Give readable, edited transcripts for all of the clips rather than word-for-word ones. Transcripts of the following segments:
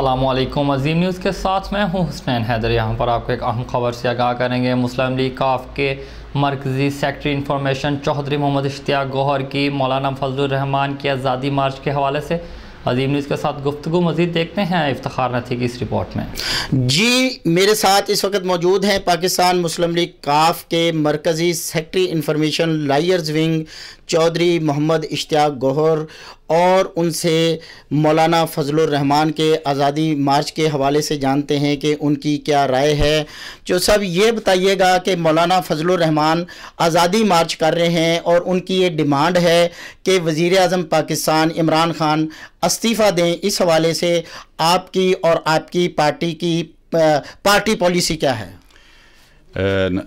अस्सलामुअलैकुम। अजीम न्यूज़ के साथ मैं हूं हुसनैन हैदर। यहाँ पर आपको एक अहम खबर से आगाह करेंगे। मुस्लिम लीग काफ के मरकज़ी सेक्रेटरी इंफॉर्मेशन चौधरी मोहम्मद इश्तियाक गौहर की मौलाना फजलुर रहमान की आज़ादी मार्च के हवाले से अजीम न्यूज़ के साथ गुफ्तगू मज़ीद देखते हैं इफ्तिखार नथी की इस रिपोर्ट में। जी, मेरे साथ इस वक्त मौजूद हैं पाकिस्तान मुस्लिम लीग काफ के मरकज़ी secretary information lawyers wing Chaudhry Mohammad Ishtiaq Gohar, और उनसे मौलाना फजलुर रहमान के आज़ादी मार्च के हवाले से जानते हैं कि उनकी क्या राय है। जो सब ये बताइएगा कि मौलाना फजलुर रहमान आज़ादी मार्च कर रहे हैं और उनकी ये डिमांड है कि वज़ीर आज़म पाकिस्तान इमरान खान इस्तीफ़ा दें। इस हवाले से आपकी और आपकी पार्टी पॉलिसी क्या है?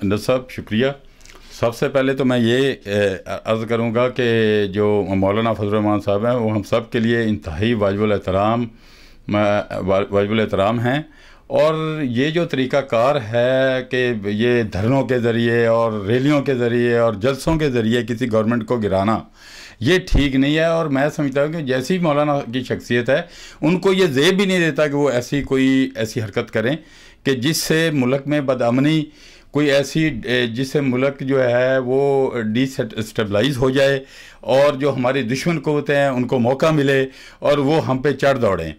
नसब शुक्रिया। सबसे पहले तो मैं ये अर्ज़ करूँगा कि जो मौलाना फजलुर रहमान साहब हैं वो हम सब के लिए इंतहाई वाजिबुल एहतराम हैं, और ये जो तरीक़ाकार है कि ये धरनों के ज़रिए और रैलियों के ज़रिए और जलसों के ज़रिए किसी गवर्नमेंट को गिराना, ये ठीक नहीं है। और मैं समझता हूँ कि जैसी मौलाना की शख्सियत है उनको ये ज़ेब भी नहीं देता कि वो ऐसी हरकत करें कि जिससे मुल्क में बदअमनी कोई ऐसी जिससे मुल्क जो है वो डिस्टेबलाइज हो जाए और जो हमारी दुश्मन क़ुव्वतें हैं उनको मौका मिले और वो हम पे चढ़ दौड़ें।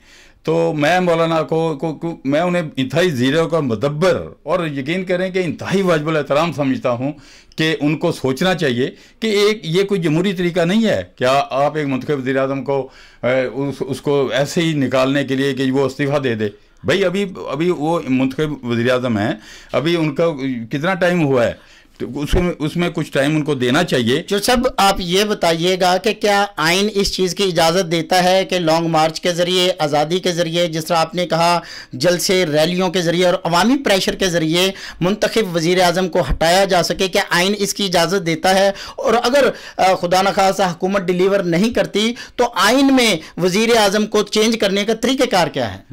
तो मैं मौलाना को मैं उन्हें इंतहाई ज़ीरो का मुदब्बर और यकीन करें कि इंतहाई वाजिबुल एहतराम समझता हूँ कि उनको सोचना चाहिए कि ये कोई जमहूरी तरीका नहीं है। क्या आप एक मुंतखब वज़ीर आज़म को उसको ऐसे ही निकालने के लिए कि वो इस्तीफ़ा दे दे? भाई अभी वो मुंतखब वज़ीर आज़म हैं, अभी उनका कितना टाइम हुआ है, तो उसमें कुछ टाइम उनको देना चाहिए। जो सब आप ये बताइएगा कि क्या आइन इस चीज़ की इजाज़त देता है कि लॉन्ग मार्च के ज़रिए, आज़ादी के ज़रिए, जिस तरह आपने कहा जलसे रैलियों के ज़रिए और अवामी प्रेशर के ज़रिए मुंतखब वज़ीर आज़म को हटाया जा सके? क्या आइन इसकी इजाज़त देता है? और अगर खुदा न खासा हुकूमत डिलीवर नहीं करती तो आइन में वज़ीर आज़म को चेंज करने का तरीक़ेकार क्या है?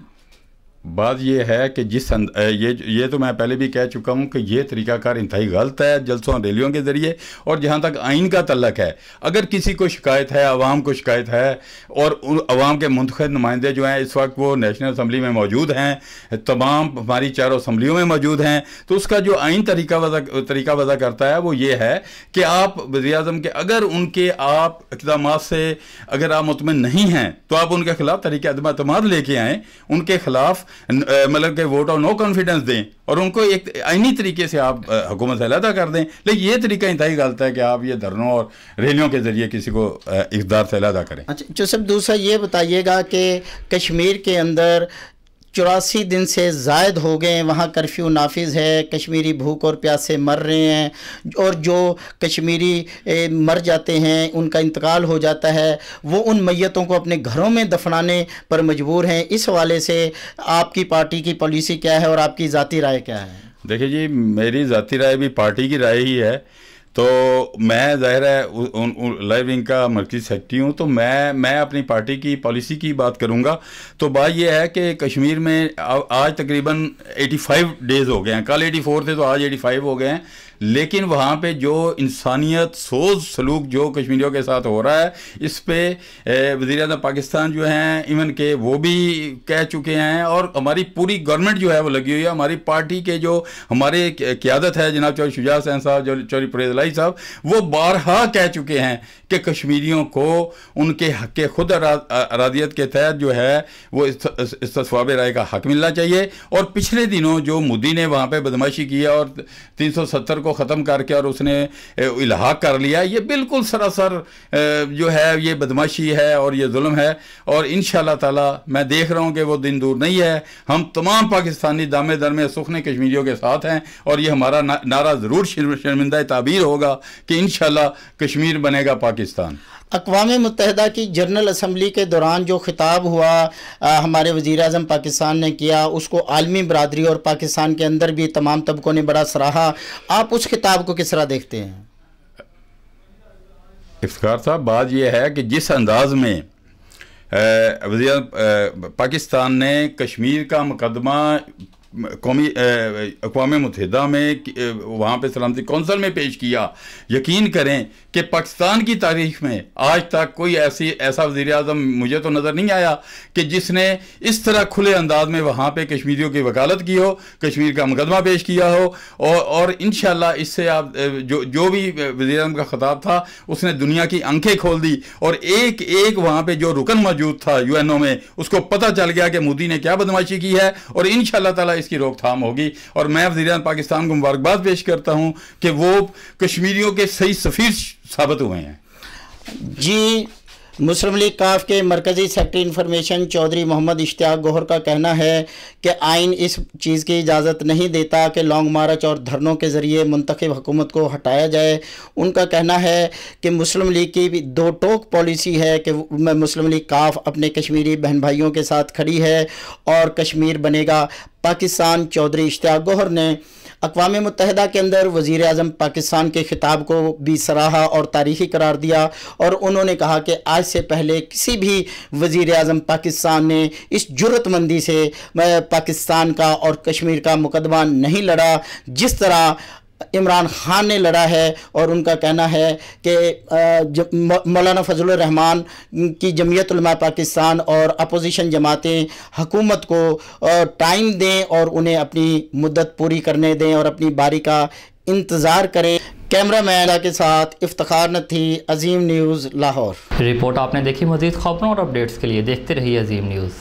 बात यह है कि ये तो मैं पहले भी कह चुका हूँ कि ये तरीक़ाकार इंतहाई गलत है जलसों रैलियों के ज़रिए। और जहाँ तक आइन का तल्लक है, अगर किसी को शिकायत है, आवाम को शिकायत है, और उन आवाम के मुंतखब नुमाइंदे जो हैं इस वक्त वो नेशनल असम्बली में मौजूद हैं, तमाम हमारी चारों असम्बलियों में मौजूद हैं, तो उसका जो आइन तरीका वज़ा करता है वो ये है कि आप वज़ीर आज़म के अगर उनके आप इक़दामात से अगर आप मुतमईन नहीं हैं तो आप उनके खिलाफ तरीक़े अदम एतमाद लेके आएँ, उनके खिलाफ मतलब के वोट ऑफ नो कॉन्फिडेंस दें और उनको एक आईनी तरीके से आप हुकूमत से अलहदा कर दें। लेकिन ये तरीका इंतहाई गलत है कि आप ये धरनों और रैलियों के ज़रिए किसी को इक़्तिदार से अलहदा करें। अच्छा, जो सब दूसरा ये बताइएगा कि कश्मीर के अंदर 84 दिन से ज़ायद हो गए, वहाँ कर्फ्यू नाफिज है, कश्मीरी भूख और प्यास से मर रहे हैं, और जो कश्मीरी मर जाते हैं उनका इंतकाल हो जाता है, वो उन मैयतों को अपने घरों में दफनाने पर मजबूर हैं। इस हवाले से आपकी पार्टी की पॉलिसी क्या है और आपकी ज़ाती राय क्या है? देखिए जी, मेरी ज़ाती राय भी पार्टी की राय ही है। तो मैं ज़ाहिर है लाइव विंग का मरकज़ी सेक्रेटरी हूँ, तो मैं अपनी पार्टी की पॉलिसी की बात करूँगा। तो बात यह है कि कश्मीर में आज तकरीबन 85 डेज़ हो गए हैं, कल 84 थे तो आज 85 हो गए हैं। लेकिन वहाँ पे जो इंसानियत सोच सलूक जो कश्मीरियों के साथ हो रहा है, इस पे वज़ीर आज़म पाकिस्तान जो हैं इवन के वो भी कह चुके हैं, और हमारी पूरी गवर्नमेंट जो है वो लगी हुई है। हमारी पार्टी के जो हमारे क़यादत है जनाब चौधरी शुजा हुसैन साहब, जो चौधरी परवेज़ इलाही साहब, वो बारहा कह चुके हैं कि कश्मीरियों को उनके हक़ खुद अरादियत के तहत जो है वो इस्तिस्वाब राय का हक़ मिलना चाहिए। और पिछले दिनों जो मोदी ने वहाँ पर बदमाशी की है और 370 को ख़त्म करके और उसने इल्हाक कर लिया, ये बिल्कुल सरासर जो है ये बदमाशी है और ये जुल्म है। और इंशाअल्लाह ताला मैं देख रहा हूँ कि वो दिन दूर नहीं है, हम तमाम पाकिस्तानी दामे दरमे सुखने कश्मीरियों के साथ हैं, और ये हमारा नारा ज़रूर शर्मिंदा ताबीर होगा कि इंशाअल्लाह कश्मीर बनेगा पाकिस्तान। अक़वाम मुत्तहिदा की जनरल असम्बली के दौरान जो खिताब हुआ हमारे वज़ीर आज़म पाकिस्तान ने किया, उसको आलमी बरादरी और पाकिस्तान के अंदर भी तमाम तबकों ने बड़ा सराहा। आप उस खिताब को किस तरह देखते हैं? इफ्तिखार साहब, बात यह है कि जिस अंदाज में पाकिस्तान ने कश्मीर का मुकदमा कौमी अक़वाम मुत्तहिदा में वहाँ पे सलामती कौंसल में पेश किया। यकीन करें कि पाकिस्तान की तारीख में आज तक कोई ऐसा वज़ीर आज़म मुझे तो नज़र नहीं आया कि जिसने इस तरह खुले अंदाज में वहाँ पे कश्मीरियों की वकालत की हो, कश्मीर का मुकदमा पेश किया हो। और इंशाअल्लाह इससे आप जो भी वज़ीर आज़म का खिताब था उसने दुनिया की आंखें खोल दी, और एक एक वहाँ पे जो रुकन मौजूद था UNO में उसको पता चल गया कि मोदी ने क्या बदमाशी की है, और इंशाअल्लाह ताला इसकी रोकथाम होगी। और मैं वज़ीर-ए-आज़म पाकिस्तान को मुबारकबाद पेश करता हूँ कि वो कश्मीरियों के सही सफ़ीर साबित हुए हैं। जी, मुस्लिम लीग काफ के मरकज़ी सेक्रेटरी इंफॉर्मेशन चौधरी मोहम्मद इश्तियाक गौहर का कहना है कि आइन इस चीज़ की इजाज़त नहीं देता कि लॉन्ग मार्च और धरनों के ज़रिए मुंतखब हुकूमत को हटाया जाए। उनका कहना है कि मुस्लिम लीग की भी दो टोक पॉलिसी है कि मुस्लिम लीग काफ अपने कश्मीरी बहन भाइयों के साथ खड़ी है और कश्मीर बनेगा पाकिस्तान। चौधरी इश्तियाक गौहर ने अक़वाम मुत्तहिदा के अंदर वज़ीर आज़म पाकिस्तान के खिताब को भी सराहा और तारीख़ी करार दिया, और उन्होंने कहा कि आज से पहले किसी भी वज़ीर आज़म पाकिस्तान ने इस जुर्रतमंदी से पाकिस्तान का और कश्मीर का मुकदमा नहीं लड़ा जिस तरह इमरान खान ने लड़ा है। और उनका कहना है कि मौलाना फजलुर रहमान की जमीयत उलमा पाकिस्तान और अपोजिशन जमातें हुकूमत को टाइम दें और उन्हें अपनी मुद्दत पूरी करने दें और अपनी बारी का इंतज़ार करें। कैमरा मैन के साथ इफ्तिखार नथी, अजीम न्यूज़ लाहौर। रिपोर्ट आपने देखी। मज़ीद खबरों और अपडेट्स के लिए देखते रहिए अजीम न्यूज़।